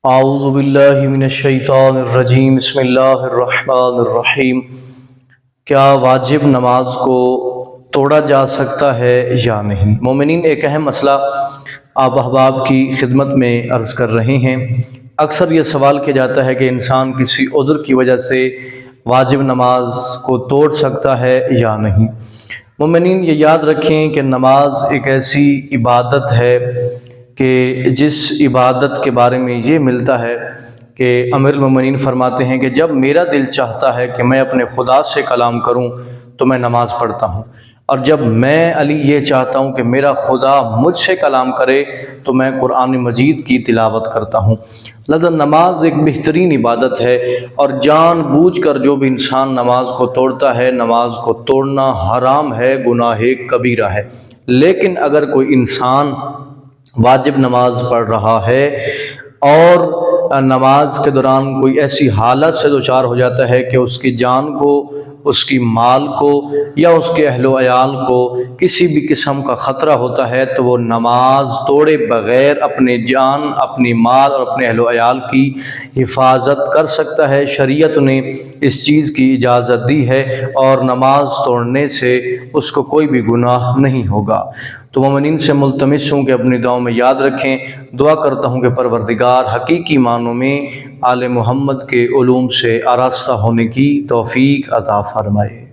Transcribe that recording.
اعوذ باللہ من الشیطان الرجیم بسم اللہ الرحمن الرحیم۔ کیا واجب نماز کو توڑا جا سکتا ہے یا نہیں؟ مومنین، ایک اہم مسئلہ آپ احباب کی خدمت میں عرض کر رہے ہیں۔ اکثر یہ سوال کیا جاتا ہے کہ انسان کسی عذر کی وجہ سے واجب نماز کو توڑ سکتا ہے یا نہیں۔ مومنین، یہ یاد رکھیں کہ نماز ایک ایسی عبادت ہے کہ جس عبادت کے بارے میں یہ ملتا ہے کہ امیر المومنین فرماتے ہیں کہ جب میرا دل چاہتا ہے کہ میں اپنے خدا سے کلام کروں تو میں نماز پڑھتا ہوں، اور جب میں علی یہ چاہتا ہوں کہ میرا خدا مجھ سے کلام کرے تو میں قرآن مجید کی تلاوت کرتا ہوں۔ لہذا نماز ایک بہترین عبادت ہے، اور جان بوجھ کر جو بھی انسان نماز کو توڑتا ہے، نماز کو توڑنا حرام ہے، گناہ کبیرہ ہے۔ لیکن اگر کوئی انسان واجب نماز پڑھ رہا ہے اور نماز کے دوران کوئی ایسی حالت سے دوچار ہو جاتا ہے کہ اس کی جان کو، اس کی مال کو یا اس کے اہل و عیال کو کسی بھی قسم کا خطرہ ہوتا ہے، تو وہ نماز توڑے بغیر اپنے جان، اپنی مال اور اپنے اہل و عیال کی حفاظت کر سکتا ہے۔ شریعت نے اس چیز کی اجازت دی ہے، اور نماز توڑنے سے اس کو کوئی بھی گناہ نہیں ہوگا۔ تو مومنین سے ملتمس ہوں کہ اپنی دعاؤں میں یاد رکھیں۔ دعا کرتا ہوں کہ پروردگار حقیقی معنوں میں آل محمد کے علوم سے آراستہ ہونے کی توفیق عطا فرمائے۔